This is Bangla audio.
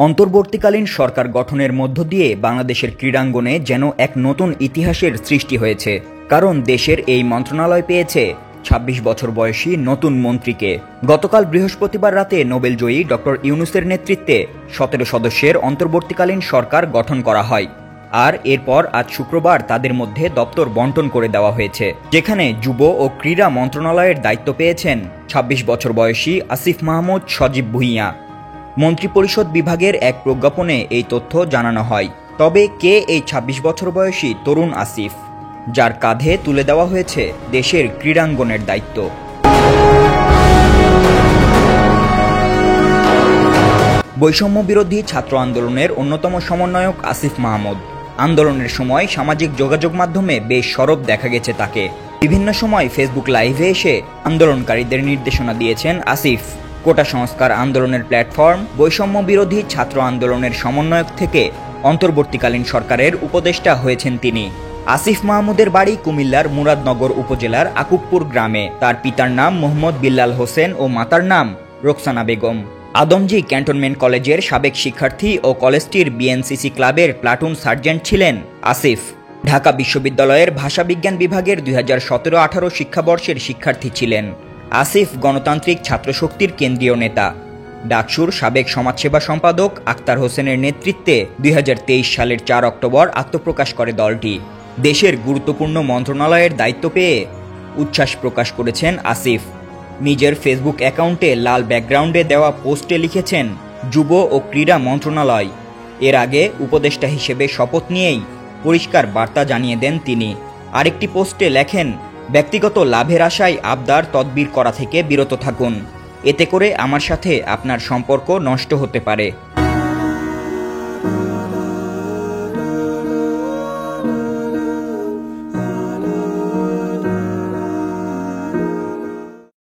অন্তর্বর্তীকালীন সরকার গঠনের মধ্য দিয়ে বাংলাদেশের ক্রীড়াঙ্গনে যেন এক নতুন ইতিহাসের সৃষ্টি হয়েছে, কারণ দেশের এই মন্ত্রণালয় পেয়েছে ২৬ বছর বয়সী নতুন মন্ত্রীকে। গতকাল বৃহস্পতিবার রাতে নোবেলজয়ী ডক্টর ইউনূসের নেতৃত্বে ১৭ সদস্যের অন্তর্বর্তীকালীন সরকার গঠন করা হয়। আর এরপর আজ শুক্রবার তাদের মধ্যে দপ্তর বন্টন করে দেওয়া হয়েছে, যেখানে যুব ও ক্রীড়া মন্ত্রণালয়ের দায়িত্ব পেয়েছেন ২৬ বছর বয়সী আসিফ মাহমুদ সজীব ভূঁইয়া। মন্ত্রিপরিষদ বিভাগের এক প্রজ্ঞাপনে এই তথ্য জানানো হয়। তবে কে এই ২৬ বছর বয়সী তরুণ আসিফ, যার কাঁধে তুলে দেওয়া হয়েছে দেশের ক্রীড়াঙ্গনের দায়িত্ব? বৈষম্য বিরোধী ছাত্র আন্দোলনের অন্যতম সমন্বয়ক আসিফ মাহমুদ। আন্দোলনের সময় সামাজিক যোগাযোগ মাধ্যমে বেশ সরব দেখা গেছে তাকে। বিভিন্ন সময় ফেসবুক লাইভে এসে আন্দোলনকারীদের নির্দেশনা দিয়েছেন আসিফ। কোটা সংস্কার আন্দোলনের প্ল্যাটফর্ম বৈষম্য বিরোধী ছাত্র আন্দোলনের সমন্বয়ক থেকে অন্তর্বর্তীকালীন সরকারের উপদেষ্টা হয়েছেন তিনি। আসিফ মাহমুদের বাড়ি কুমিল্লার মুরাদনগর উপজেলার আকুবপুর গ্রামে। তার পিতার নাম মোহাম্মদ বিল্লাল হোসেন ও মাতার নাম রোকসানা বেগম। আদমজী ক্যান্টনমেন্ট কলেজের সাবেক শিক্ষার্থী ও কলেজটির বিএনসিসি ক্লাবের প্লাটুন সার্জেন্ট ছিলেন আসিফ। ঢাকা বিশ্ববিদ্যালয়ের ভাষাবিজ্ঞান বিভাগের ২০১৭-১৮ শিক্ষাবর্ষের শিক্ষার্থী ছিলেন। আসিফ গণতান্ত্রিক ছাত্রশক্তির কেন্দ্রীয় নেতা। ডাকসুর সাবেক সমাজসেবা সম্পাদক আক্তার হোসেনের নেতৃত্বে ২০২৩ সালের ৪ অক্টোবর আত্মপ্রকাশ করে দলটি। দেশের গুরুত্বপূর্ণ মন্ত্রণালয়ের দায়িত্ব পেয়ে উচ্ছ্বাস প্রকাশ করেছেন আসিফ। নিজের ফেসবুক অ্যাকাউন্টে লাল ব্যাকগ্রাউন্ডে দেওয়া পোস্টে লিখেছেন, যুব ও ক্রীড়া মন্ত্রণালয়। এর আগে উপদেষ্টা হিসেবে শপথ নিয়েই পরিষ্কার বার্তা জানিয়ে দেন তিনি। আরেকটি পোস্টে লেখেন, ব্যক্তিগত লাভের আশায় আবদার তদবির করা থেকে বিরত থাকুন, এতে করে আমার সাথে আপনার সম্পর্ক নষ্ট হতে পারে।